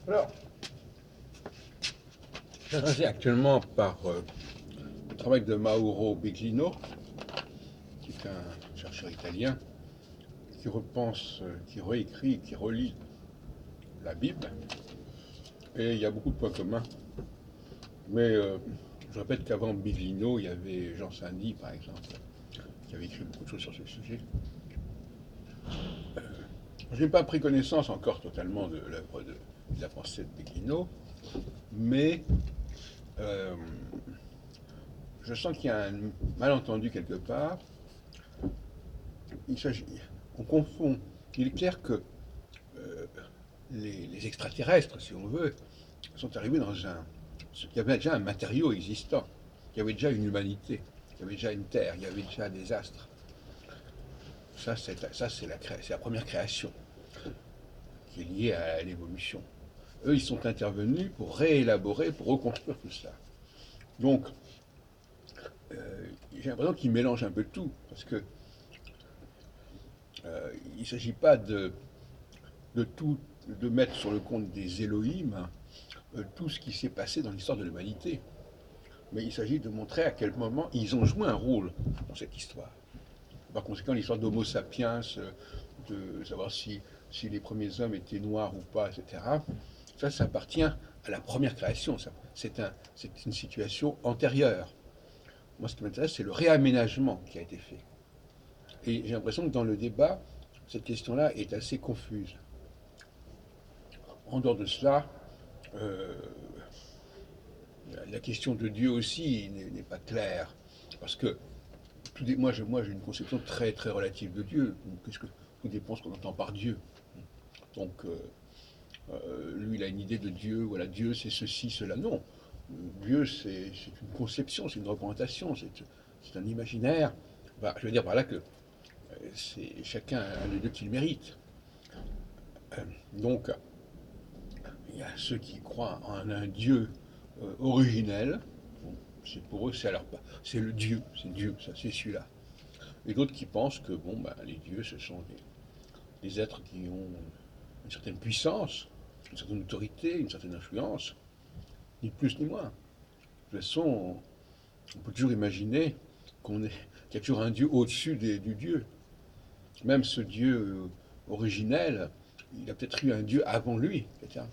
Alors, j'intéresse actuellement par le travail de Mauro Biglino, qui est un chercheur italien, qui repense, qui réécrit, qui relit la Bible. Et il y a beaucoup de points communs. Mais je répète qu'avant Biglino, il y avait Jean Saint-Denis, par exemple, qui avait écrit beaucoup de choses sur ce sujet. Je n'ai pas pris connaissance encore totalement de l'œuvre de la pensée de Biglino, mais euh, je sens qu'il y a un malentendu quelque part. On confond. Il est clair que euh, les extraterrestres, si on veut, sont arrivés dans un. Il y avait déjà un matériau existant, il y avait déjà une humanité, il y avait déjà une terre, il y avait déjà des astres. Ça, c'est la première création qui est liée à l'évolution. Eux, ils sont intervenus pour réélaborer, pour reconstruire tout ça. Donc, j'ai l'impression qu'ils mélangent un peu tout, parce que il ne s'agit pas de tout de mettre sur le compte des Elohim tout ce qui s'est passé dans l'histoire de l'humanité. Mais il s'agit de montrer à quel moment ils ont joué un rôle dans cette histoire. Par conséquent, l'histoire d'Homo sapiens, de savoir si les premiers hommes étaient noirs ou pas, etc., ça appartient à la première création. C'est une situation antérieure. Moi, ce qui m'intéresse, c'est le réaménagement qui a été fait. Et j'ai l'impression que dans le débat, cette question-là est assez confuse. En dehors de cela, euh, la question de Dieu aussi n'est pas claire. Parce que moi, j'ai une conception très, très relative de Dieu, puisque tout dépend de ce qu'on entend par Dieu. Donc, lui, il a une idée de Dieu, voilà, Dieu c'est ceci, cela. Non, Dieu c'est une conception, c'est une représentation, c'est un imaginaire. Bah, je veux dire par là que c'est chacun a le Dieu qu'il mérite. Donc, il y a ceux qui croient en un Dieu originel. Bon, c'est pour eux, c'est le Dieu, c'est Dieu, ça, c'est celui-là. Et d'autres qui pensent que bon, bah, les dieux, ce sont des êtres qui ont une certaine puissance, une certaine autorité, une certaine influence, ni plus ni moins. De toute façon, on peut toujours imaginer qu'il y a toujours un Dieu au-dessus du Dieu. Même ce Dieu originel, il a peut-être eu un Dieu avant lui, etc.